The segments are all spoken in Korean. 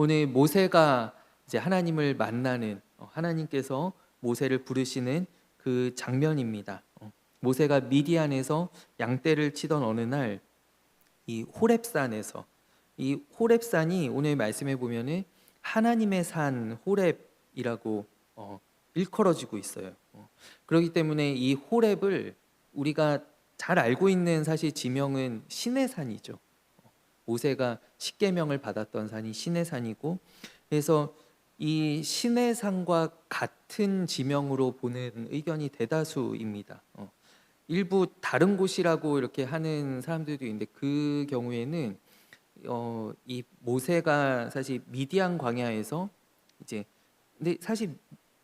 오늘 모세가 이제 하나님을 만나는 하나님께서 모세를 부르시는 그 장면입니다. 모세가 미디안에서 양떼를 치던 어느 날 이 호렙산에서 이 호렙산이 오늘 말씀에 보면은 하나님의 산 호렙이라고 일컬어지고 있어요. 그렇기 때문에 이 호렙을 우리가 잘 알고 있는 사실 지명은 신의 산이죠. 모세가 십계명을 받았던 산이 신의 산이고, 그래서 이 신의 산과 같은 지명으로 보는 의견이 대다수입니다. 일부 다른 곳이라고 이렇게 하는 사람들도 있는데, 그 경우에는 이 모세가 사실 미디안 광야에서 이제, 근데 사실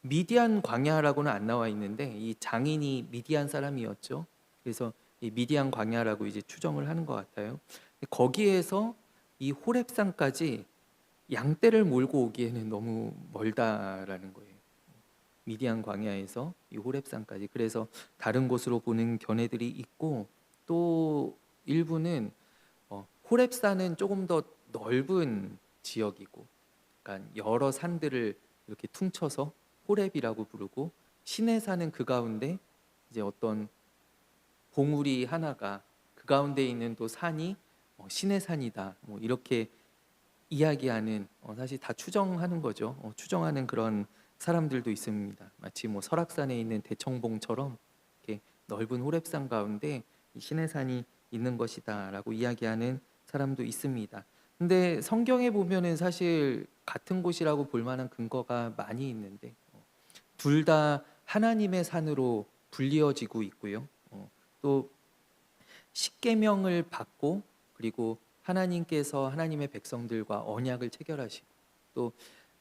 미디안 광야라고는 안 나와 있는데 이 장인이 미디안 사람이었죠. 그래서 이 미디안 광야라고 이제 추정을 하는 것 같아요. 거기에서 이 호렙산까지 양떼를 몰고 오기에는 너무 멀다라는 거예요. 미디안 광야에서 이 호렙산까지. 그래서 다른 곳으로 보는 견해들이 있고, 또 일부는 호렙산은 조금 더 넓은 지역이고, 그러니까 여러 산들을 이렇게 퉁쳐서 호렙이라고 부르고, 신의 산은 그 가운데 이제 어떤 봉우리 하나가 그 가운데 있는 또 산이 신의 산이다, 뭐 이렇게 이야기하는, 사실 다 추정하는 거죠. 추정하는 그런 사람들도 있습니다. 마치 뭐 설악산에 있는 대청봉처럼 이렇게 넓은 호렙산 가운데 이 신의 산이 있는 것이다라고 이야기하는 사람도 있습니다. 근데 성경에 보면은 사실 같은 곳이라고 볼 만한 근거가 많이 있는데, 둘 다 하나님의 산으로 불리어지고 있고요. 또 십계명을 받고, 그리고 하나님께서 하나님의 백성들과 언약을 체결하시고, 또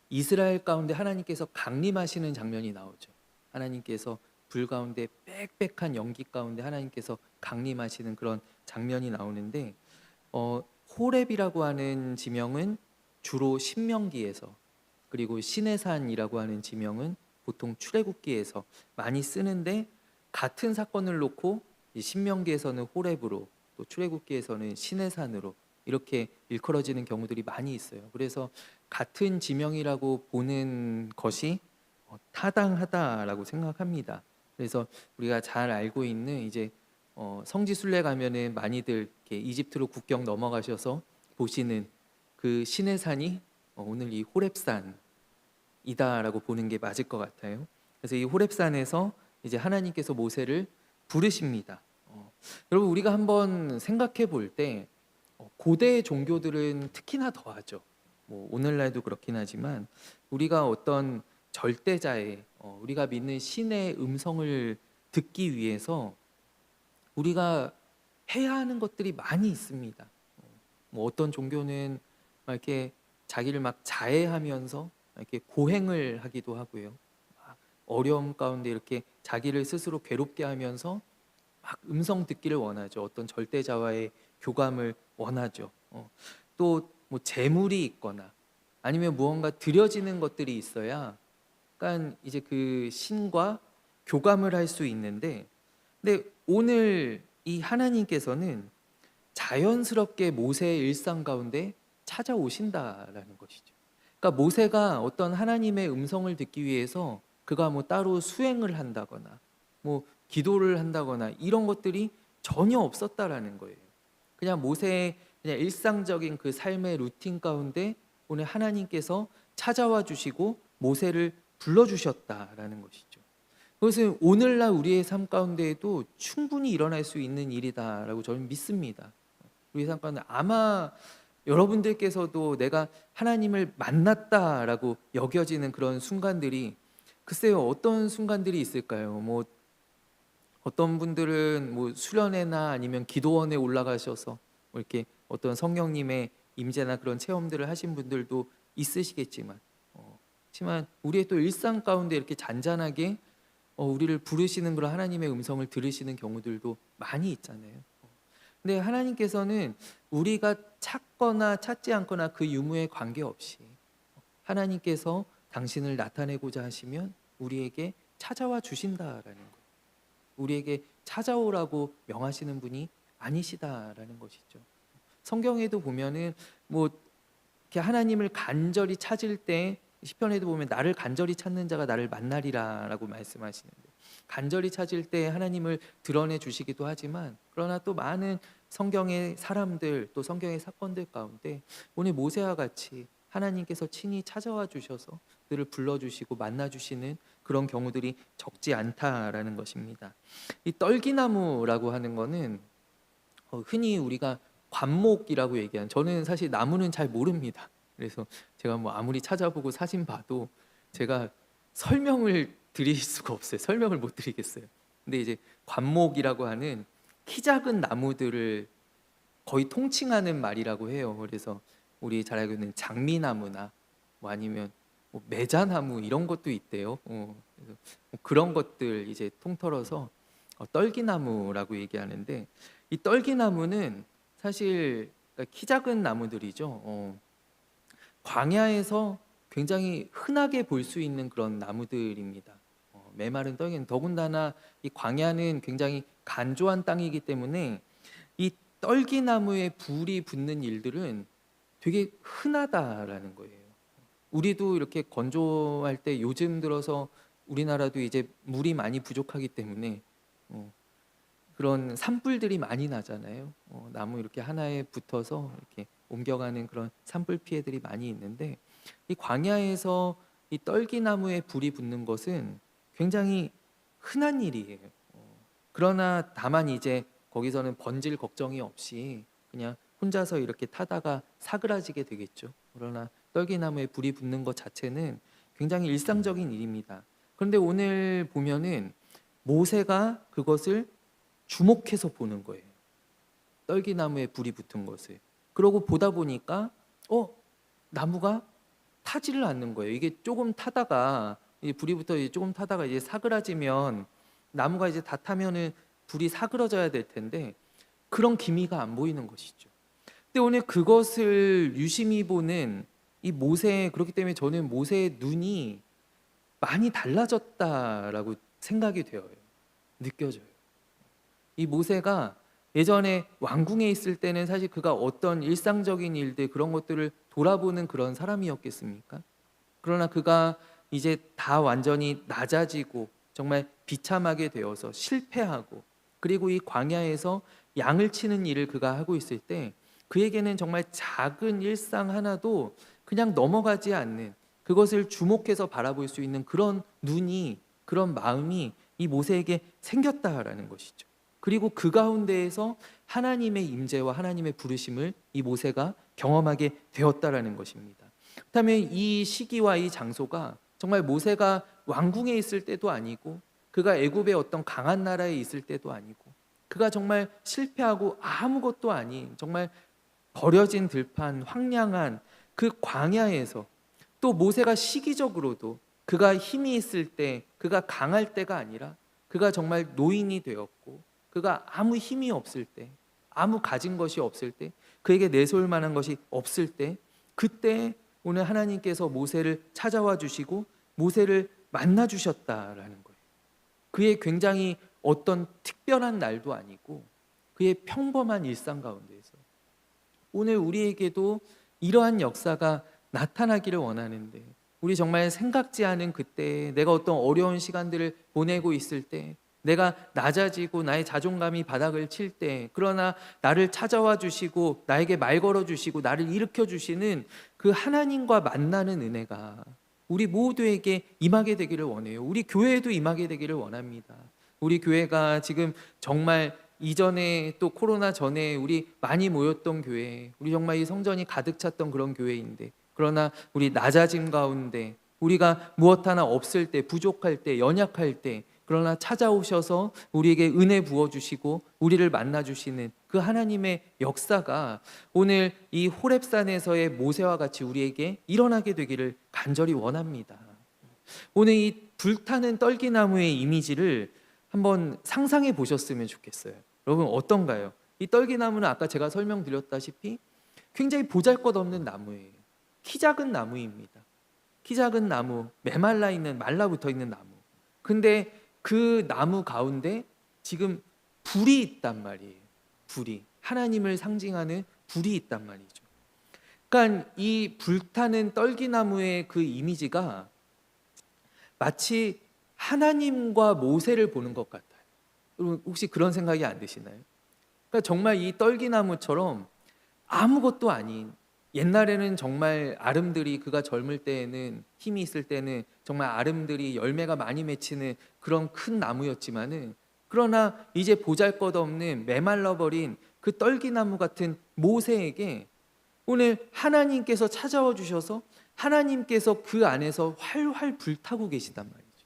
이스라엘 가운데 하나님께서 강림하시는 장면이 나오죠. 하나님께서 불 가운데 빽빽한 연기 가운데 하나님께서 강림하시는 그런 장면이 나오는데, 호렙이라고 하는 지명은 주로 신명기에서, 그리고 시내산이라고 하는 지명은 보통 출애굽기에서 많이 쓰는데, 같은 사건을 놓고 이 신명기에서는 호렙으로, 또 출애굽기에서는 시내산으로 이렇게 일컬어지는 경우들이 많이 있어요. 그래서 같은 지명이라고 보는 것이 타당하다라고 생각합니다. 그래서 우리가 잘 알고 있는 이제 성지순례 가면은 많이들 이렇게 이집트로 국경 넘어가셔서 보시는 그 시내산이 오늘 이 호렙산이다라고 보는 게 맞을 것 같아요. 그래서 이 호렙산에서 이제 하나님께서 모세를 부르십니다. 여러분, 우리가 한번 생각해 볼 때 고대 종교들은 특히나 더하죠. 뭐 오늘날도 그렇긴 하지만 우리가 어떤 절대자의, 우리가 믿는 신의 음성을 듣기 위해서 우리가 해야 하는 것들이 많이 있습니다. 뭐 어떤 종교는 막 이렇게 자기를 막 자해하면서 이렇게 고행을 하기도 하고요. 막 어려움 가운데 이렇게 자기를 스스로 괴롭게 하면서 막 음성 듣기를 원하죠. 어떤 절대자와의 교감을 원하죠. 또 뭐 재물이 있거나 아니면 무언가 드려지는 것들이 있어야, 그러니까 이제 그 신과 교감을 할 수 있는데, 근데 오늘 이 하나님께서는 자연스럽게 모세의 일상 가운데 찾아오신다라는 것이죠. 그러니까 모세가 어떤 하나님의 음성을 듣기 위해서 그가 뭐 따로 수행을 한다거나 뭐 기도를 한다거나 이런 것들이 전혀 없었다라는 거예요. 그냥 모세의 그냥 일상적인 그 삶의 루틴 가운데 오늘 하나님께서 찾아와 주시고 모세를 불러 주셨다라는 것이죠. 그것은 오늘날 우리의 삶 가운데에도 충분히 일어날 수 있는 일이다라고 저는 믿습니다. 우리 삶 가운데 아마 여러분들께서도 내가 하나님을 만났다라고 여겨지는 그런 순간들이, 글쎄요, 어떤 순간들이 있을까요? 뭐 어떤 분들은 뭐 수련회나 아니면 기도원에 올라가셔서 뭐 이렇게 어떤 성령님의 임재나 그런 체험들을 하신 분들도 있으시겠지만, 하지만 우리의 또 일상 가운데 이렇게 잔잔하게 우리를 부르시는 그런 하나님의 음성을 들으시는 경우들도 많이 있잖아요. 근데 하나님께서는 우리가 찾거나 찾지 않거나 그 유무에 관계없이 하나님께서 당신을 나타내고자 하시면 우리에게 찾아와 주신다라는 거예요. 우리에게 찾아오라고 명하시는 분이 아니시다라는 것이죠. 성경에도 보면은 뭐 이렇게 하나님을 간절히 찾을 때 시편에도 보면 나를 간절히 찾는 자가 나를 만나리라라고 말씀하시는데, 간절히 찾을 때 하나님을 드러내 주시기도 하지만, 그러나 또 많은 성경의 사람들 또 성경의 사건들 가운데 오늘 모세와 같이 하나님께서 친히 찾아와 주셔서 그들을 불러주시고 만나주시는 그런 경우들이 적지 않다라는 것입니다. 이 떨기나무라고 하는 거는 흔히 우리가 관목이라고 얘기한, 저는 사실 나무는 잘 모릅니다. 그래서 제가 뭐 아무리 찾아보고 사진 봐도 제가 설명을 드릴 수가 없어요. 설명을 못 드리겠어요. 근데 이제 관목이라고 하는 키 작은 나무들을 거의 통칭하는 말이라고 해요. 그래서 우리 잘 알고 있는 장미나무나 뭐 아니면 뭐 매자나무 이런 것도 있대요. 그래서 뭐 그런 것들 이제 통틀어서 떨기나무라고 얘기하는데, 이 떨기나무는 사실 그러니까 키 작은 나무들이죠. 광야에서 굉장히 흔하게 볼 수 있는 그런 나무들입니다. 메마른 떨기는, 더군다나 이 광야는 굉장히 간조한 땅이기 때문에 이 떨기나무에 불이 붙는 일들은 되게 흔하다라는 거예요. 우리도 이렇게 건조할 때 요즘 들어서 우리나라도 이제 물이 많이 부족하기 때문에 그런 산불들이 많이 나잖아요. 나무 이렇게 하나에 붙어서 이렇게 옮겨가는 그런 산불 피해들이 많이 있는데, 이 광야에서 이 떨기나무에 불이 붙는 것은 굉장히 흔한 일이에요. 그러나 다만 이제 거기서는 번질 걱정이 없이 그냥 혼자서 이렇게 타다가 사그라지게 되겠죠. 그러나 떨기나무에 불이 붙는 것 자체는 굉장히 일상적인 일입니다. 그런데 오늘 보면은 모세가 그것을 주목해서 보는 거예요. 떨기나무에 불이 붙은 것을. 그러고 보다 보니까 나무가 타지를 않는 거예요. 이게 조금 타다가 이 불이 붙어 조금 타다가 이제 사그라지면, 나무가 이제 다 타면은 불이 사그러져야 될 텐데 그런 기미가 안 보이는 것이죠. 근데 오늘 그것을 유심히 보는 이 모세, 그렇기 때문에 저는 모세의 눈이 많이 달라졌다라고 생각이 되어요. 느껴져요. 이 모세가 예전에 왕궁에 있을 때는 사실 그가 어떤 일상적인 일들 그런 것들을 돌아보는 그런 사람이었겠습니까? 그러나 그가 이제 다 완전히 낮아지고 정말 비참하게 되어서 실패하고, 그리고 이 광야에서 양을 치는 일을 그가 하고 있을 때 그에게는 정말 작은 일상 하나도 그냥 넘어가지 않는, 그것을 주목해서 바라볼 수 있는 그런 눈이, 그런 마음이 이 모세에게 생겼다라는 것이죠. 그리고 그 가운데에서 하나님의 임재와 하나님의 부르심을 이 모세가 경험하게 되었다라는 것입니다. 그렇다면 이 시기와 이 장소가 정말 모세가 왕궁에 있을 때도 아니고, 그가 애굽의 어떤 강한 나라에 있을 때도 아니고, 그가 정말 실패하고 아무것도 아닌 정말 버려진 들판 황량한 그 광야에서, 또 모세가 시기적으로도 그가 힘이 있을 때, 그가 강할 때가 아니라 그가 정말 노인이 되었고, 그가 아무 힘이 없을 때, 아무 가진 것이 없을 때, 그에게 내세울 만한 것이 없을 때, 그때 오늘 하나님께서 모세를 찾아와 주시고 모세를 만나 주셨다라는 거예요. 그의 굉장히 어떤 특별한 날도 아니고 그의 평범한 일상 가운데에서 오늘 우리에게도 이러한 역사가 나타나기를 원하는데, 우리 정말 생각지 않은 그때, 내가 어떤 어려운 시간들을 보내고 있을 때, 내가 낮아지고 나의 자존감이 바닥을 칠 때, 그러나 나를 찾아와 주시고 나에게 말 걸어 주시고 나를 일으켜 주시는 그 하나님과 만나는 은혜가 우리 모두에게 임하게 되기를 원해요. 우리 교회에도 임하게 되기를 원합니다. 우리 교회가 지금 정말 이전에 또 코로나 전에 우리 많이 모였던 교회, 우리 정말 이 성전이 가득 찼던 그런 교회인데, 그러나 우리 낮아짐 가운데 우리가 무엇 하나 없을 때, 부족할 때, 연약할 때, 그러나 찾아오셔서 우리에게 은혜 부어주시고 우리를 만나주시는 그 하나님의 역사가 오늘 이 호렙산에서의 모세와 같이 우리에게 일어나게 되기를 간절히 원합니다. 오늘 이 불타는 떨기나무의 이미지를 한번 상상해 보셨으면 좋겠어요. 여러분 어떤가요? 이 떨기나무는 아까 제가 설명드렸다시피 굉장히 보잘것없는 나무예요. 키 작은 나무입니다. 키 작은 나무, 메말라 있는, 말라붙어 있는 나무. 근데 그 나무 가운데 지금 불이 있단 말이에요. 불이, 하나님을 상징하는 불이 있단 말이죠. 그러니까 이 불타는 떨기나무의 그 이미지가 마치 하나님과 모세를 보는 것 같아요. 여러분 혹시 그런 생각이 안 드시나요? 그러니까 정말 이 떨기나무처럼 아무것도 아닌, 옛날에는 정말 아름들이, 그가 젊을 때에는, 힘이 있을 때는 정말 아름들이 열매가 많이 맺히는 그런 큰 나무였지만은, 그러나 이제 보잘것없는 메말라버린 그 떨기나무 같은 모세에게 오늘 하나님께서 찾아와 주셔서 하나님께서 그 안에서 활활 불타고 계시단 말이죠.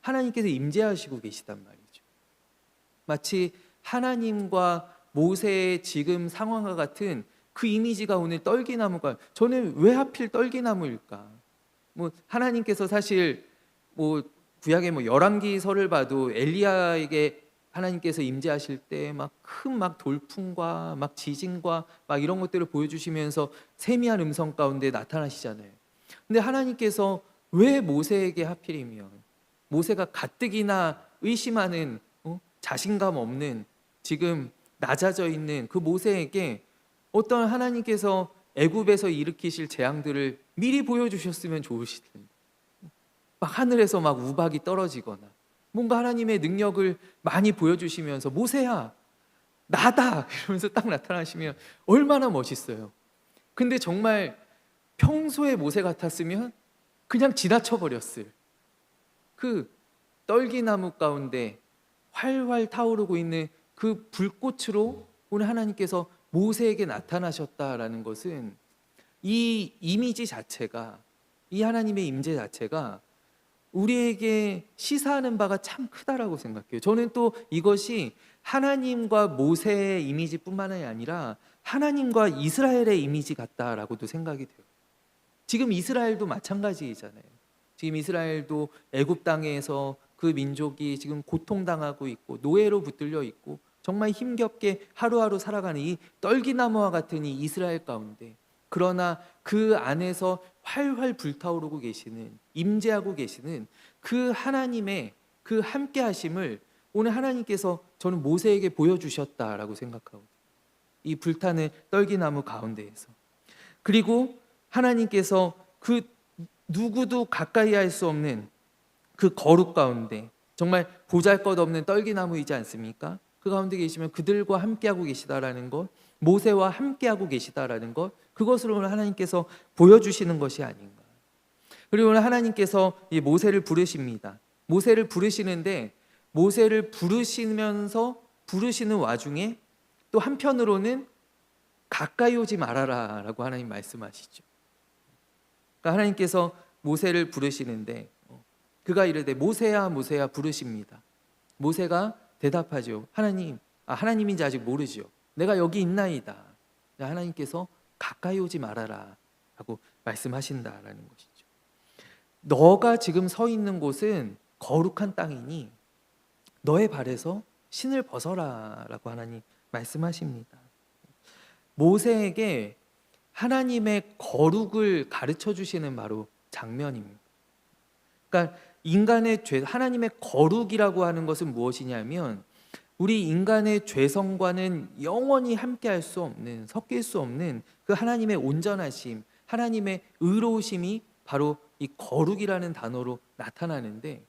하나님께서 임재하시고 계시단 말이죠. 마치 하나님과 모세의 지금 상황과 같은 그 이미지가 오늘 떨기나무가, 저는 왜 하필 떨기나무일까? 뭐 하나님께서 사실 뭐 구약의 뭐 열왕기서를 봐도 엘리야에게 하나님께서 임재하실 때 막 큰 막 돌풍과 막 지진과 막 이런 것들을 보여주시면서 세미한 음성 가운데 나타나시잖아요. 근데 하나님께서 왜 모세에게 하필이면, 모세가 가뜩이나 의심하는 자신감 없는, 지금 낮아져 있는 그 모세에게 어떤 하나님께서 애굽에서 일으키실 재앙들을 미리 보여주셨으면 좋으실 텐데, 막 하늘에서 막 우박이 떨어지거나 뭔가 하나님의 능력을 많이 보여주시면서 모세야 나다 이러면서 딱 나타나시면 얼마나 멋있어요. 근데 정말 평소의 모세 같았으면 그냥 지나쳐 버렸을 그 떨기나무 가운데 활활 타오르고 있는 그 불꽃으로 오늘 하나님께서 모세에게 나타나셨다라는 것은, 이 이미지 자체가, 이 하나님의 임재 자체가 우리에게 시사하는 바가 참 크다라고 생각해요. 저는 또 이것이 하나님과 모세의 이미지뿐만이 아니라 하나님과 이스라엘의 이미지 같다라고도 생각이 돼요. 지금 이스라엘도 마찬가지잖아요. 지금 이스라엘도 애굽 땅에서 그 민족이 지금 고통당하고 있고 노예로 붙들려 있고 정말 힘겹게 하루하루 살아가는 이 떨기나무와 같은 이 이스라엘 가운데, 그러나 그 안에서 활활 불타오르고 계시는, 임재하고 계시는 그 하나님의 그 함께 하심을 오늘 하나님께서 저는 모세에게 보여주셨다라고 생각하고, 이 불타는 떨기나무 가운데에서, 그리고 하나님께서 그 누구도 가까이 할 수 없는 그 거룩 가운데, 정말 보잘것없는 떨기나무이지 않습니까? 그 가운데 계시면 그들과 함께하고 계시다라는 것, 모세와 함께하고 계시다라는 것, 그것을 오늘 하나님께서 보여주시는 것이 아닌가. 그리고 오늘 하나님께서 이 모세를 부르십니다. 모세를 부르시는데, 모세를 부르시면서 부르시는 와중에 또 한편으로는 가까이 오지 말아라 라고 하나님 말씀하시죠. 그러니까 하나님께서 모세를 부르시는데 그가 이르되 모세야 모세야 부르십니다. 모세가 대답하죠. 하나님인지 아직 모르죠. 내가 여기 있나이다. 하나님께서 가까이 오지 말아라 라고 말씀하신다라는 것이죠. 너가 지금 서 있는 곳은 거룩한 땅이니 너의 발에서 신을 벗어라 라고 하나님 말씀하십니다. 모세에게 하나님의 거룩을 가르쳐 주시는 바로 장면입니다. 그러니까 인간의 죄, 하나님의 거룩이라고 하는 것은 무엇이냐면, 우리 인간의 죄성과는 영원히 함께할 수 없는, 섞일 수 없는 그 하나님의 온전하심, 하나님의 의로우심이 바로 이 거룩이라는 단어로 나타나는데,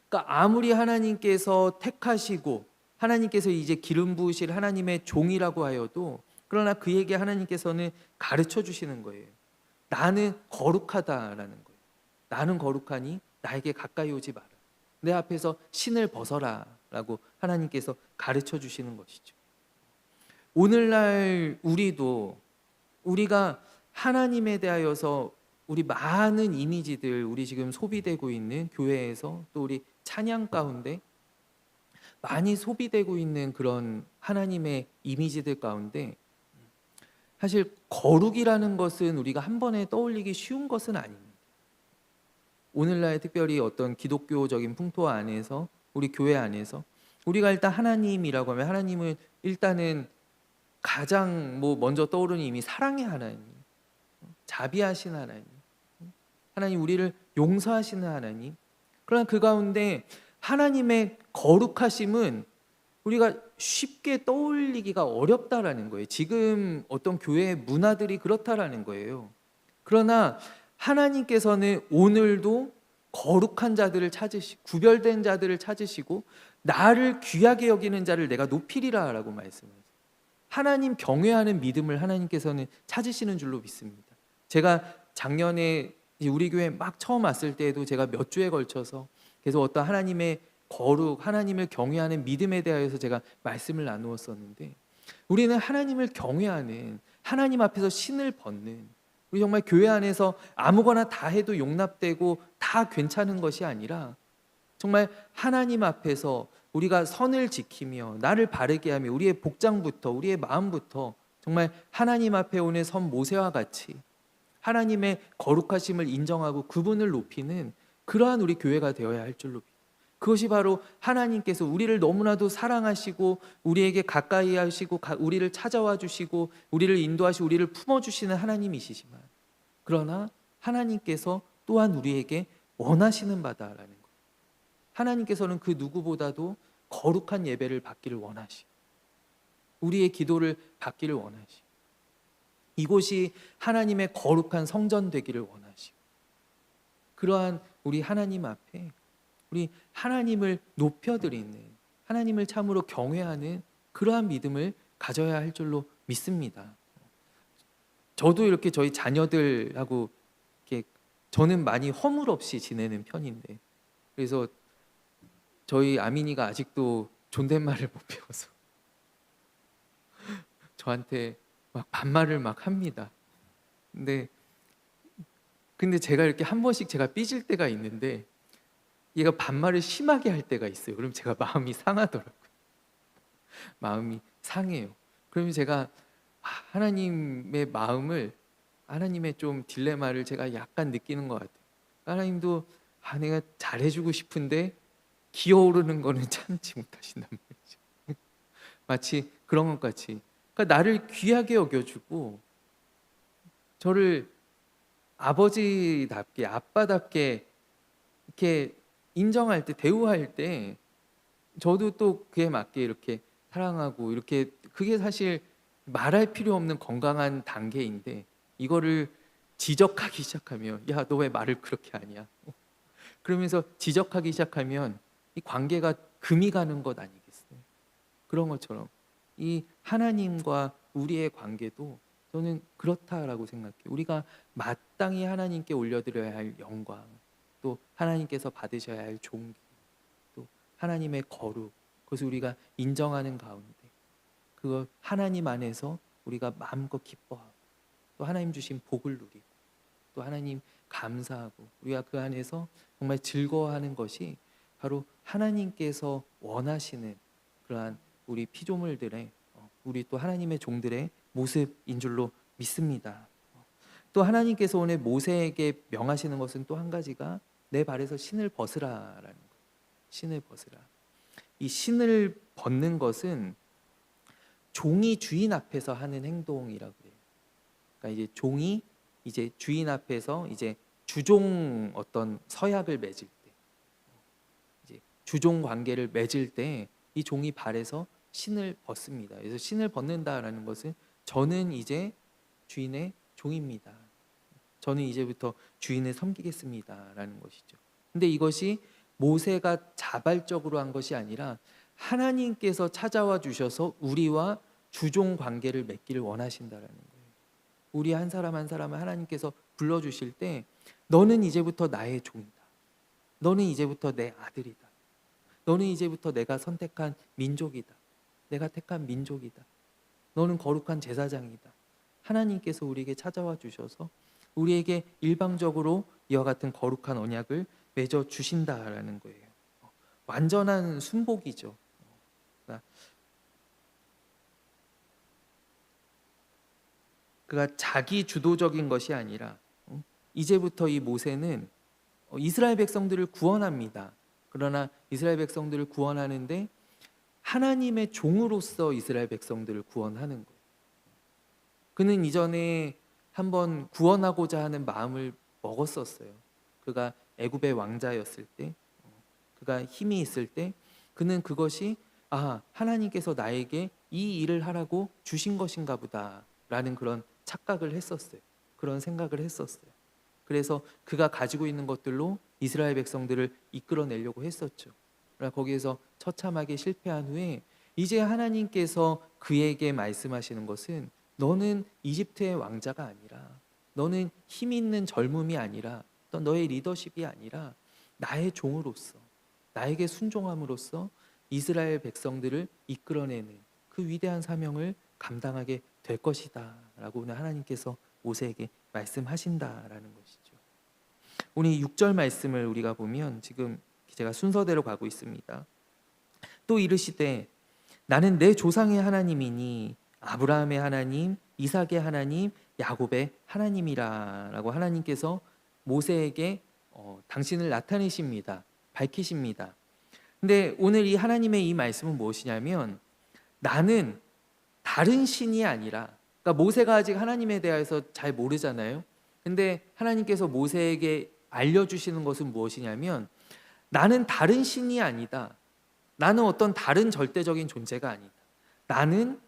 그러니까 아무리 하나님께서 택하시고 하나님께서 이제 기름 부으실 하나님의 종이라고 하여도, 그러나 그에게 하나님께서는 가르쳐 주시는 거예요. 나는 거룩하다라는 거예요. 나는 거룩하니 나에게 가까이 오지 마라. 내 앞에서 신을 벗어라 라고 하나님께서 가르쳐 주시는 것이죠. 오늘날 우리가 하나님에 대하여서 우리 많은 이미지들, 우리 지금 소비되고 있는 교회에서, 또 우리 찬양 가운데 많이 소비되고 있는 그런 하나님의 이미지들 가운데, 사실 거룩이라는 것은 우리가 한 번에 떠올리기 쉬운 것은 아닙니다. 오늘날 특별히 어떤 기독교적인 풍토 안에서, 우리 교회 안에서 우리가 일단 하나님이라고 하면, 하나님을 일단은 가장 먼저 떠오르는 이미 사랑의 하나님, 자비하신 하나님, 하나님 우리를 용서하시는 하나님. 그러나 그 가운데 하나님의 거룩하심은 우리가 쉽게 떠올리기가 어렵다라는 거예요. 지금 어떤 교회의 문화들이 그렇다라는 거예요. 그러나 하나님께서는 오늘도 거룩한 자들을 찾으시고 구별된 자들을 찾으시고 나를 귀하게 여기는 자를 내가 높이리라라고 말씀하세요. 하나님 경외하는 믿음을 하나님께서는 찾으시는 줄로 믿습니다. 제가 작년에 우리 교회 막 처음 왔을 때에도 제가 몇 주에 걸쳐서 계속 어떤 하나님의 거룩, 하나님을 경외하는 믿음에 대하여서 제가 말씀을 나누었었는데, 우리는 하나님을 경외하는, 하나님 앞에서 신을 벗는, 우리 정말 교회 안에서 아무거나 다 해도 용납되고 다 괜찮은 것이 아니라 정말 하나님 앞에서 우리가 선을 지키며 나를 바르게 하며 우리의 복장부터 우리의 마음부터 정말 하나님 앞에 오는 선 모세와 같이 하나님의 거룩하심을 인정하고 그분을 높이는 그러한 우리 교회가 되어야 할 줄로 믿습니다. 그것이 바로 하나님께서 우리를 너무나도 사랑하시고 우리에게 가까이 하시고 우리를 찾아와 주시고 우리를 인도하시고 우리를 품어주시는 하나님이시지만, 그러나 하나님께서 또한 우리에게 원하시는 바다라는 거예요. 하나님께서는 그 누구보다도 거룩한 예배를 받기를 원하시고 우리의 기도를 받기를 원하시고 이곳이 하나님의 거룩한 성전 되기를 원하시고, 그러한 우리 하나님 앞에 우리 하나님을 높여드리는, 하나님을 참으로 경외하는 그러한 믿음을 가져야 할 줄로 믿습니다. 저도 이렇게 저희 자녀들하고 이렇게 저는 많이 허물 없이 지내는 편인데, 그래서 저희 아민이가 아직도 존댓말을 못 배워서 저한테 막 반말을 막 합니다. 근데 제가 이렇게 한 번씩 제가 삐질 때가 있는데 얘가 반말을 심하게 할 때가 있어요. 그럼 제가 마음이 상하더라고요. 마음이 상해요. 그러면 제가 하나님의 마음을, 하나님의 좀 딜레마를 제가 약간 느끼는 것 같아요. 하나님도 내가 잘해주고 싶은데 기어오르는 거는 참지 못하신단 말이죠. 마치 그런 것 같이, 그러니까 나를 귀하게 여겨주고 저를 아버지답게 아빠답게 이렇게 인정할 때, 대우할 때 저도 또 그에 맞게 이렇게 사랑하고, 이렇게 그게 사실 말할 필요 없는 건강한 단계인데 이거를 지적하기 시작하면 야, 너 왜 말을 그렇게 하냐, 그러면서 지적하기 시작하면 이 관계가 금이 가는 것 아니겠어요? 그런 것처럼 이 하나님과 우리의 관계도 저는 그렇다라고 생각해요. 우리가 마땅히 하나님께 올려드려야 할 영광, 또 하나님께서 받으셔야 할 존귀, 또 하나님의 거룩, 그것을 우리가 인정하는 가운데 그거 하나님 안에서 우리가 마음껏 기뻐하고 또 하나님 주신 복을 누리고 또 하나님 감사하고 우리가 그 안에서 정말 즐거워하는 것이 바로 하나님께서 원하시는 그러한 우리 피조물들의, 우리 또 하나님의 종들의 모습인 줄로 믿습니다. 또 하나님께서 오늘 모세에게 명하시는 것은 또 한 가지가 내 발에서 신을 벗으라라는 거예요. 신을 벗으라. 이 신을 벗는 것은 종이 주인 앞에서 하는 행동이라고 해요. 그러니까 이제 종이 이제 주인 앞에서 이제 주종 어떤 서약을 맺을 때, 이제 주종 관계를 맺을 때 이 종이 발에서 신을 벗습니다. 그래서 신을 벗는다라는 것은 저는 이제 주인의 종입니다. 저는 이제부터 주인을 섬기겠습니다라는 것이죠. 근데 이것이 모세가 자발적으로 한 것이 아니라 하나님께서 찾아와 주셔서 우리와 주종 관계를 맺기를 원하신다라는 거예요. 우리 한 사람 한 사람을 하나님께서 불러주실 때 너는 이제부터 나의 종이다. 너는 이제부터 내 아들이다. 너는 이제부터 내가 선택한 민족이다. 내가 택한 민족이다. 너는 거룩한 제사장이다. 하나님께서 우리에게 찾아와 주셔서 우리에게 일방적으로 이와 같은 거룩한 언약을 맺어 주신다라는 거예요. 완전한 순복이죠. 그가 자기 주도적인 것이 아니라 이제부터 이 모세는 이스라엘 백성들을 구원합니다. 그러나 이스라엘 백성들을 구원하는데 하나님의 종으로서 이스라엘 백성들을 구원하는 거예요. 그는 이전에 한번 구원하고자 하는 마음을 먹었었어요. 그가 애굽의 왕자였을 때, 그가 힘이 있을 때 그는 그것이 하나님께서 나에게 이 일을 하라고 주신 것인가 보다라는 그런 착각을 했었어요. 그런 생각을 했었어요. 그래서 그가 가지고 있는 것들로 이스라엘 백성들을 이끌어내려고 했었죠. 그러나 거기에서 처참하게 실패한 후에 이제 하나님께서 그에게 말씀하시는 것은, 너는 이집트의 왕자가 아니라, 너는 힘 있는 젊음이 아니라, 또 너의 리더십이 아니라 나의 종으로서, 나에게 순종함으로써 이스라엘 백성들을 이끌어내는 그 위대한 사명을 감당하게 될 것이다 라고 오늘 하나님께서 모세에게 말씀하신다라는 것이죠. 오늘 6절 말씀을 우리가 보면 지금 제가 순서대로 가고 있습니다. 또 이르시되 나는 내 조상의 하나님이니 아브라함의 하나님, 이삭의 하나님, 야곱의 하나님이라 라고 하나님께서 모세에게 당신을 나타내십니다. 밝히십니다. 근데 오늘 이 하나님의 이 말씀은 무엇이냐면, 나는 다른 신이 아니라, 그러니까 모세가 아직 하나님에 대해서 잘 모르잖아요. 근데 하나님께서 모세에게 알려주시는 것은 무엇이냐면, 나는 다른 신이 아니다. 나는 어떤 다른 절대적인 존재가 아니다. 나는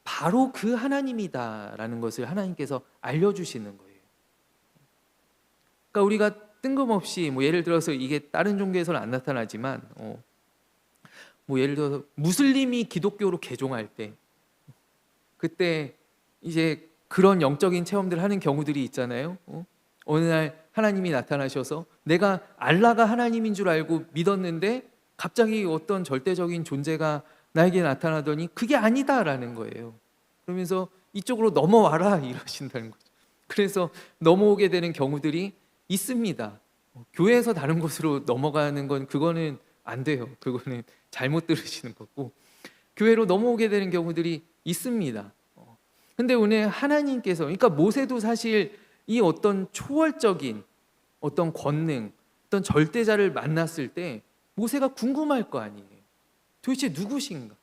바로 그 하나님이다라는 것을 하나님께서 알려주시는 거예요. 그러니까 우리가 뜬금없이 예를 들어서 이게 다른 종교에서는 안 나타나지만 예를 들어서 무슬림이 기독교로 개종할 때, 그때 이제 그런 영적인 체험들을 하는 경우들이 있잖아요. 어느 날 하나님이 나타나셔서 내가 알라가 하나님인 줄 알고 믿었는데 갑자기 어떤 절대적인 존재가 나에게 나타나더니 그게 아니다라는 거예요. 그러면서 이쪽으로 넘어와라 이러신다는 거죠. 그래서 넘어오게 되는 경우들이 있습니다. 교회에서 다른 곳으로 넘어가는 건 그거는 안 돼요. 그거는 잘못 들으시는 거고, 교회로 넘어오게 되는 경우들이 있습니다. 근데 오늘 하나님께서, 그러니까 모세도 사실 이 어떤 초월적인 어떤 권능, 어떤 절대자를 만났을 때 모세가 궁금할 거 아니에요. 도대체 누구신가?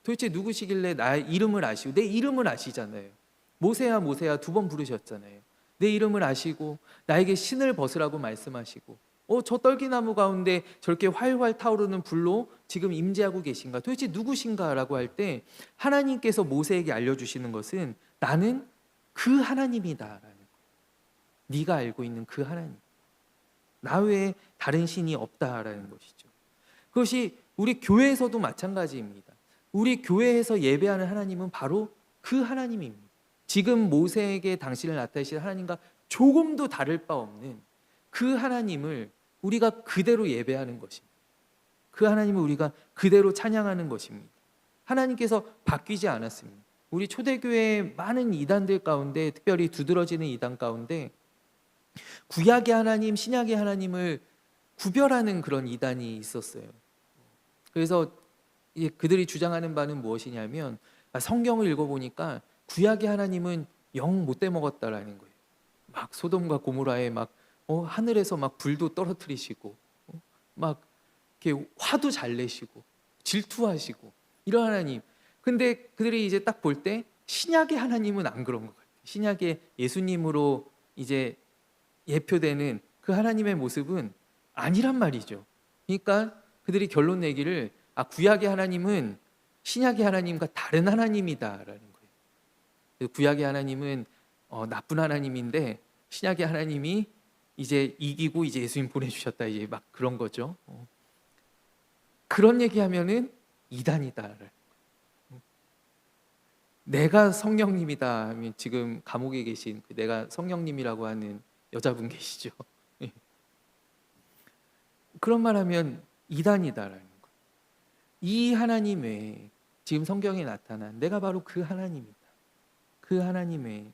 도대체 누구시길래 나의 이름을 아시고, 내 이름을 아시잖아요. 모세야 모세야 2번 부르셨잖아요. 내 이름을 아시고 나에게 신을 벗으라고 말씀하시고, 저 떨기나무 가운데 저렇게 활활 타오르는 불로 지금 임재하고 계신가? 도대체 누구신가? 라고 할 때 하나님께서 모세에게 알려주시는 것은, 나는 그 하나님이다라는 거예요. 네가 알고 있는 그 하나님, 나 외에 다른 신이 없다라는 것이죠. 그것이 우리 교회에서도 마찬가지입니다. 우리 교회에서 예배하는 하나님은 바로 그 하나님입니다. 지금 모세에게 당신을 나타내신 하나님과 조금도 다를 바 없는 그 하나님을 우리가 그대로 예배하는 것입니다. 그 하나님을 우리가 그대로 찬양하는 것입니다. 하나님께서 바뀌지 않았습니다. 우리 초대교회의 많은 이단들 가운데, 특별히 두드러지는 이단 가운데 구약의 하나님, 신약의 하나님을 구별하는 그런 이단이 있었어요. 그래서 그들이 주장하는 바는 무엇이냐면, 성경을 읽어보니까 구약의 하나님은 영 못돼 먹었다라는 거예요. 막 소돔과 고모라에 막 하늘에서 막 불도 떨어뜨리시고 막 이렇게 화도 잘 내시고 질투하시고 이런 하나님. 근데 그들이 이제 딱 볼 때 신약의 하나님은 안 그런 것 같아요. 신약의 예수님으로 이제 예표되는 그 하나님의 모습은 아니란 말이죠. 그러니까 그들이 결론 내기를, 구약의 하나님은 신약의 하나님과 다른 하나님이다라는 거예요. 구약의 하나님은 나쁜 하나님인데 신약의 하나님이 이제 이기고 이제 예수님 보내주셨다, 이제 막 그런 거죠. 그런 얘기하면은 이단이다. 내가 성령님이다 하면, 지금 감옥에 계신 내가 성령님이라고 하는 여자분 계시죠. 그런 말하면 이단이다라는 거예요. 이 하나님 외에 지금 성경에 나타난 내가 바로 그 하나님이다. 그 하나님 외에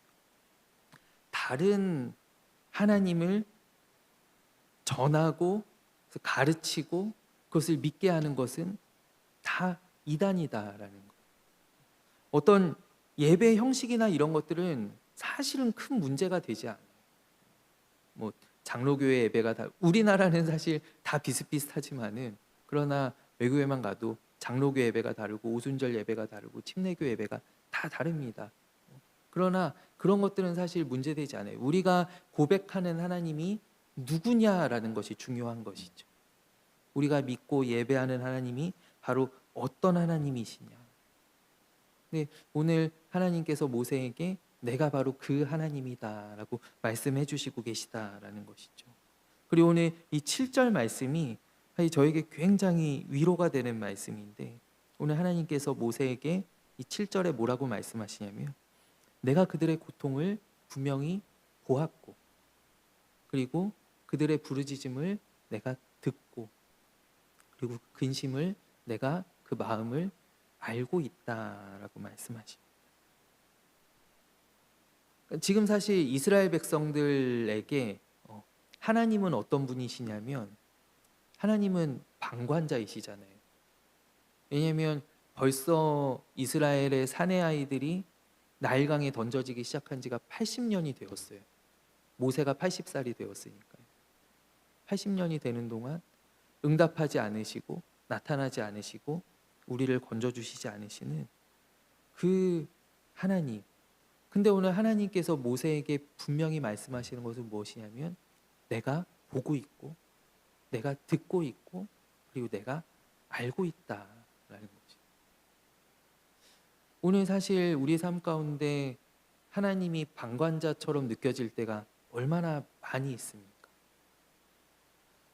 다른 하나님을 전하고 가르치고 그것을 믿게 하는 것은 다 이단이다라는 거예요. 어떤 예배 형식이나 이런 것들은 사실은 큰 문제가 되지 않아요. 장로교회 예배가 다, 우리나라는 사실 다 비슷비슷하지만은, 그러나 외교회만 가도 장로교 예배가 다르고 오순절 예배가 다르고 침례교 예배가 다 다릅니다. 그러나 그런 것들은 사실 문제되지 않아요. 우리가 고백하는 하나님이 누구냐라는 것이 중요한 것이죠. 우리가 믿고 예배하는 하나님이 바로 어떤 하나님이시냐. 근데 오늘 하나님께서 모세에게 내가 바로 그 하나님이다라고 말씀해 주시고 계시다라는 것이죠. 그리고 오늘 이 7절 말씀이 사실 저에게 굉장히 위로가 되는 말씀인데, 오늘 하나님께서 모세에게 이 7절에 뭐라고 말씀하시냐면, 내가 그들의 고통을 분명히 보았고, 그리고 그들의 부르짖음을 내가 듣고, 그리고 그 근심을 내가 그 마음을 알고 있다라고 말씀하십니다. 지금 사실 이스라엘 백성들에게 하나님은 어떤 분이시냐면, 하나님은 방관자이시잖아요. 왜냐하면 벌써 이스라엘의 사내 아이들이 나일강에 던져지기 시작한 지가 80년이 되었어요. 모세가 80살이 되었으니까요. 80년이 되는 동안 응답하지 않으시고 나타나지 않으시고 우리를 건져주시지 않으시는 그 하나님. 근데 오늘 하나님께서 모세에게 분명히 말씀하시는 것은 무엇이냐면, 내가 보고 있고 내가 듣고 있고 그리고 내가 알고 있다라는 거죠. 오늘 사실 우리 삶 가운데 하나님이 방관자처럼 느껴질 때가 얼마나 많이 있습니까?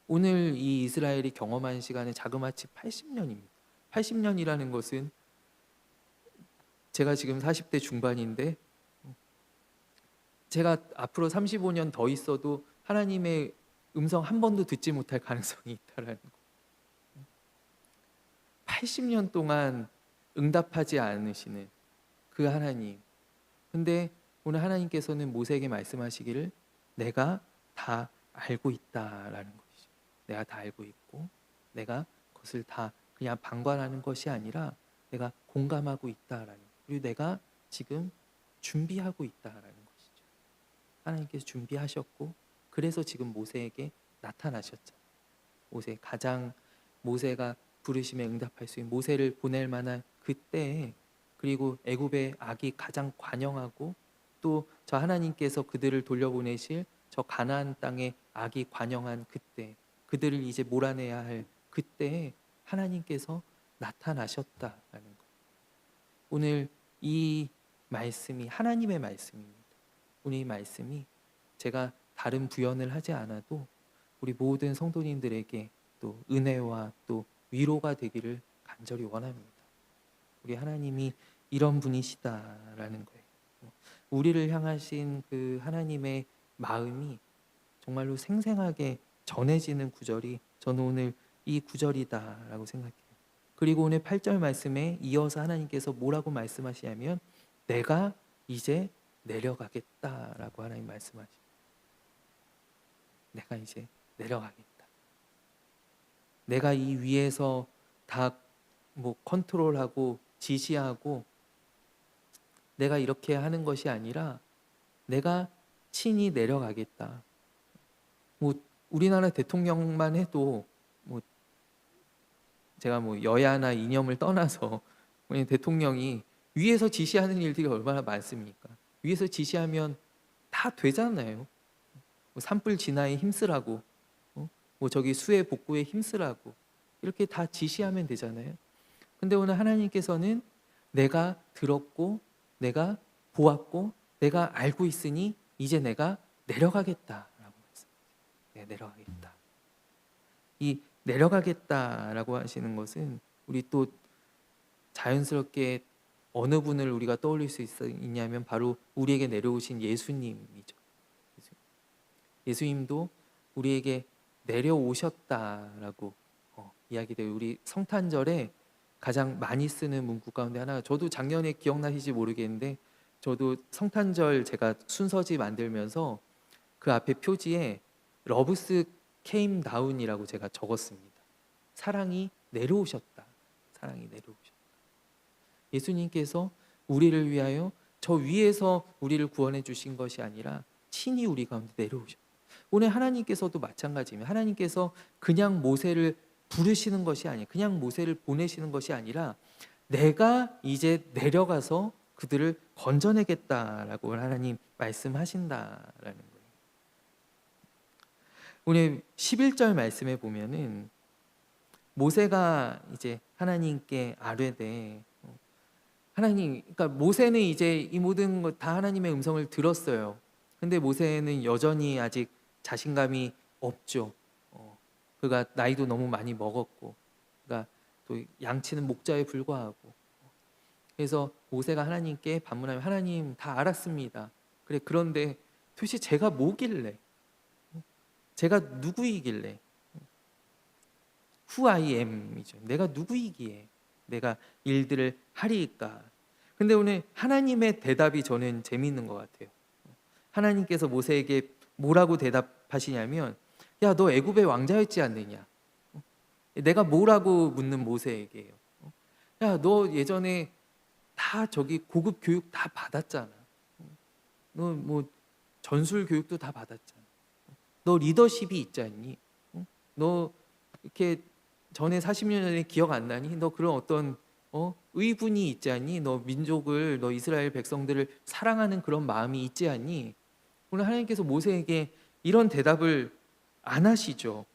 오늘 이 이스라엘이 경험한 시간은 자그마치 80년입니다. 80년이라는 것은 제가 지금 40대 중반인데, 제가 앞으로 35년 더 있어도 하나님의 음성 한 번도 듣지 못할 가능성이 있다라는 거. 80년 동안 응답하지 않으시는 그 하나님. 근데 오늘 하나님께서는 모세에게 말씀하시기를 내가 다 알고 있다라는 것이죠. 내가 다 알고 있고 내가 그것을 다 그냥 방관하는 것이 아니라 내가 공감하고 있다라는, 그리고 내가 지금 준비하고 있다라는 것이죠. 하나님께서 준비하셨고 그래서 지금 모세에게 나타나셨죠. 모세가 부르심에 응답할 수 있는 모세를 보낼 만한 그때에, 그리고 애굽의 악이 가장 관영하고 또 저 하나님께서 그들을 돌려보내실 저 가나안 땅에 악이 관영한 그때, 그들을 이제 몰아내야 할 그때에 하나님께서 나타나셨다라는 것. 오늘 이 말씀이 하나님의 말씀입니다. 오늘 이 말씀이 제가 다른 부연을 하지 않아도 우리 모든 성도님들에게 또 은혜와 또 위로가 되기를 간절히 원합니다. 우리 하나님이 이런 분이시다라는 거예요. 우리를 향하신 그 하나님의 마음이 정말로 생생하게 전해지는 구절이 저는 오늘 이 구절이다라고 생각해요. 그리고 오늘 8절 말씀에 이어서 하나님께서 뭐라고 말씀하시냐면, 내가 이제 내려가겠다라고 하나님 말씀하시죠. 내가 이제 내려가겠다. 내가 이 위에서 다 컨트롤하고 지시하고 내가 이렇게 하는 것이 아니라 내가 친히 내려가겠다. 우리나라 대통령만 해도 제가 여야나 이념을 떠나서 대통령이 위에서 지시하는 일들이 얼마나 많습니까? 위에서 지시하면 다 되잖아요. 산불 진화에 힘쓰라고, 저기 수해 복구에 힘쓰라고 이렇게 다 지시하면 되잖아요. 근데 오늘 하나님께서는 내가 들었고 내가 보았고 내가 알고 있으니 이제 내가 내려가겠다라고 말씀하세요. 네, 내려가겠다. 이 내려가겠다라고 하시는 것은 우리 또 자연스럽게 어느 분을 우리가 떠올릴 수 있냐면 바로 우리에게 내려오신 예수님이죠. 예수님도 우리에게 내려오셨다라고 이야기돼요. 우리 성탄절에 가장 많이 쓰는 문구 가운데 하나가, 저도 작년에 기억나실지 모르겠는데 저도 성탄절 제가 순서지 만들면서 그 앞에 표지에 러브스 came down이라고 제가 적었습니다. 사랑이 내려오셨다. 사랑이 내려오셨다. 예수님께서 우리를 위하여 저 위에서 우리를 구원해 주신 것이 아니라 친히 우리 가운데 내려오셨다. 오늘 하나님께서도 마찬가지입니다. 하나님께서 그냥 모세를 부르시는 것이 아니에요. 그냥 모세를 보내시는 것이 아니라 내가 이제 내려가서 그들을 건져내겠다라고 하나님 말씀하신다라는 거예요. 오늘 11절 말씀에 보면은 모세가 이제 하나님께 아뢰되 하나님, 그러니까 모세는 이제 이 모든 것 다 하나님의 음성을 들었어요. 근데 모세는 여전히 아직 자신감이 없죠. 그가 나이도 너무 많이 먹었고, 그러니까 또 양치는 목자에 불과하고. 그래서 모세가 하나님께 반문하면 하나님 다 알았습니다. 그래, 그런데 도대체 제가 뭐길래, 제가 누구이길래, who I am이죠. 내가 누구이기에 내가 일들을 하리이까. 근데 오늘 하나님의 대답이 저는 재미있는 것 같아요. 하나님께서 모세에게 뭐라고 대답하시냐면, 야, 너 애굽의 왕자였지 않느냐. 내가 뭐라고 묻는 모세에게요. 야, 너 예전에 다 저기 고급 교육 다 받았잖아. 너 뭐 전술 교육도 다 받았잖아. 너 리더십이 있지 않니? 너 이렇게 전에 40년 전에 기억 안 나니? 너 그런 어떤 의분이 있지 않니? 너 민족을, 너 이스라엘 백성들을 사랑하는 그런 마음이 있지 않니? 오늘 하나님께서 모세에게 이런 대답을 안 하시죠.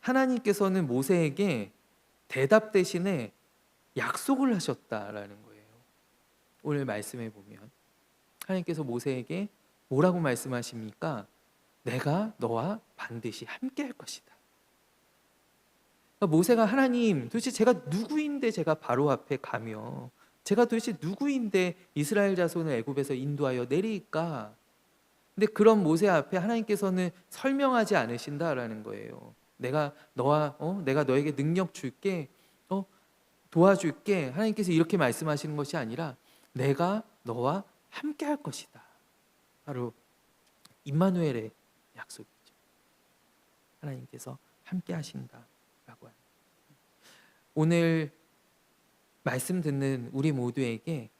하나님께서는 모세에게 대답 대신에 약속을 하셨다라는 거예요. 오늘 말씀해 보면 하나님께서 모세에게 뭐라고 말씀하십니까? 내가 너와 반드시 함께 할 것이다. 그러니까 모세가 하나님, 도대체 제가 누구인데 제가 바로 앞에 가며, 제가 도대체 누구인데 이스라엘 자손을 애굽에서 인도하여 내리까? 근데 그런 모세 앞에 하나님께서는 설명하지 않으신다라는 거예요. 내가 너에게 능력 줄게, 도와줄게. 하나님께서 이렇게 말씀하시는 것이 아니라 내가 너와 함께 할 것이다. 바로 임마누엘의 약속이죠. 하나님께서 함께 하신다라고 합니다. 오늘 말씀 듣는 우리 모두에게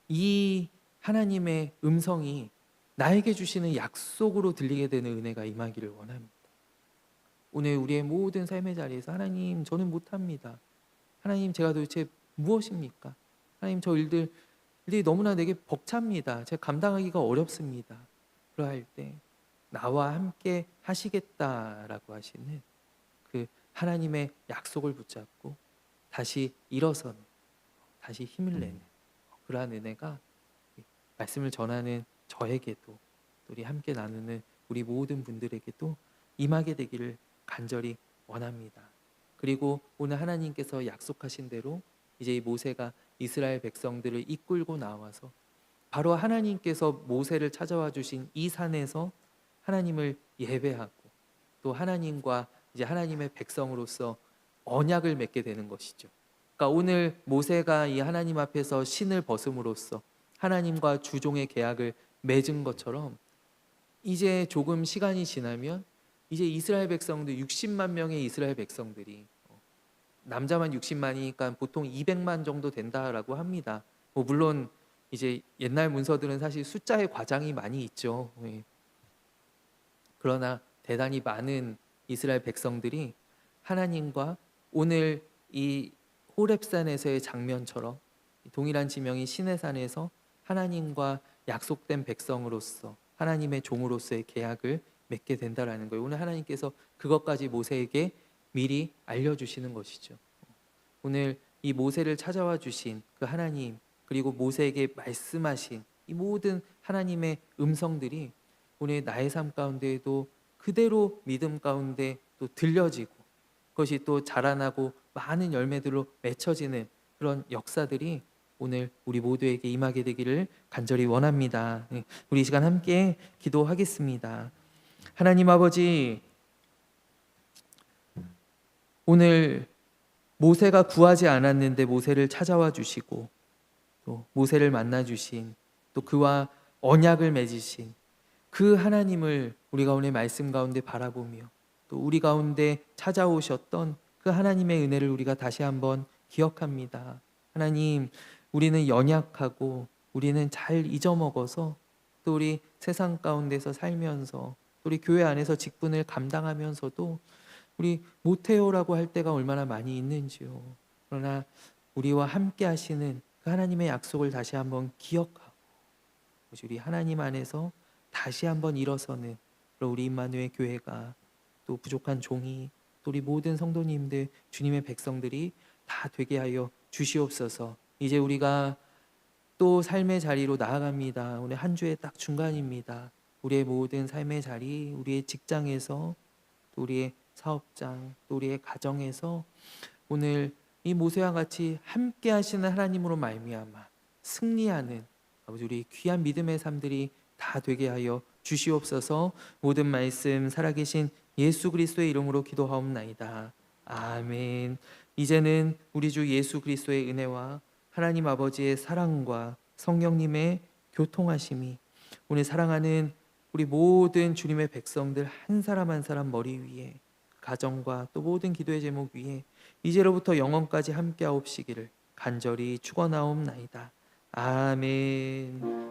이 하나님의 음성이 나에게 주시는 약속으로 들리게 되는 은혜가 임하기를 원합니다. 오늘 우리의 모든 삶의 자리에서 하나님, 저는 못합니다. 하나님, 제가 도대체 무엇입니까? 하나님, 저 일들이 너무나 내게 벅찹니다. 제가 감당하기가 어렵습니다. 그러할 때 나와 함께 하시겠다라고 하시는 그 하나님의 약속을 붙잡고 다시 일어서는, 다시 힘을 내는 그러한 은혜가 말씀을 전하는 저에게도, 또 우리 함께 나누는 우리 모든 분들에게도 임하게 되기를 간절히 원합니다. 그리고 오늘 하나님께서 약속하신 대로 이제 이 모세가 이스라엘 백성들을 이끌고 나와서 바로 하나님께서 모세를 찾아와 주신 이 산에서 하나님을 예배하고 또 하나님과 이제 하나님의 백성으로서 언약을 맺게 되는 것이죠. 그러니까 오늘 모세가 이 하나님 앞에서 신을 벗음으로써 하나님과 주종의 계약을 맺은 것처럼 이제 조금 시간이 지나면 이제 이스라엘 백성들 60만 명의 이스라엘 백성들이 남자만 60만이니까 보통 200만 정도 된다라고 합니다. 물론 이제 옛날 문서들은 사실 숫자의 과장이 많이 있죠. 그러나 대단히 많은 이스라엘 백성들이 하나님과 오늘 이 호렙산에서의 장면처럼 동일한 지명인 시내산에서 하나님과 약속된 백성으로서 하나님의 종으로서의 계약을 맺게 된다라는 거예요. 오늘 하나님께서 그것까지 모세에게 미리 알려주시는 것이죠. 오늘 이 모세를 찾아와 주신 그 하나님, 그리고 모세에게 말씀하신 이 모든 하나님의 음성들이 오늘 나의 삶 가운데에도 그대로 믿음 가운데 또 들려지고 그것이 또 자라나고 많은 열매들로 맺혀지는 그런 역사들이 오늘 우리 모두에게 임하게 되기를 간절히 원합니다. 우리 이 시간 함께 기도하겠습니다. 하나님 아버지, 오늘 모세가 구하지 않았는데 모세를 찾아와 주시고 또 모세를 만나 주신, 또 그와 언약을 맺으신 그 하나님을 우리가 오늘 말씀 가운데 바라보며 또 우리 가운데 찾아오셨던 그 하나님의 은혜를 우리가 다시 한번 기억합니다. 하나님, 우리는 연약하고 우리는 잘 잊어먹어서 또 우리 세상 가운데서 살면서 또 우리 교회 안에서 직분을 감당하면서도 우리 못해요라고 할 때가 얼마나 많이 있는지요. 그러나 우리와 함께 하시는 그 하나님의 약속을 다시 한번 기억하고 우리 하나님 안에서 다시 한번 일어서는 우리 임마누엘 교회가, 또 부족한 종이, 또 우리 모든 성도님들, 주님의 백성들이 다 되게 하여 주시옵소서. 이제 우리가 또 삶의 자리로 나아갑니다. 오늘 한 주의 딱 중간입니다. 우리의 모든 삶의 자리, 우리의 직장에서, 또 우리의 사업장, 또 우리의 가정에서 오늘 이 모세와 같이 함께 하시는 하나님으로 말미암아 승리하는 아버지 우리 귀한 믿음의 삶들이 다 되게 하여 주시옵소서. 모든 말씀 살아계신 예수 그리스도의 이름으로 기도하옵나이다. 아멘. 이제는 우리 주 예수 그리스도의 은혜와 하나님 아버지의 사랑과 성령님의 교통하심이 오늘 사랑하는 우리 모든 주님의 백성들 한 사람 한 사람 머리 위에, 가정과 또 모든 기도의 제목 위에 이제로부터 영원까지 함께하옵시기를 간절히 축원하옵나이다. 아멘.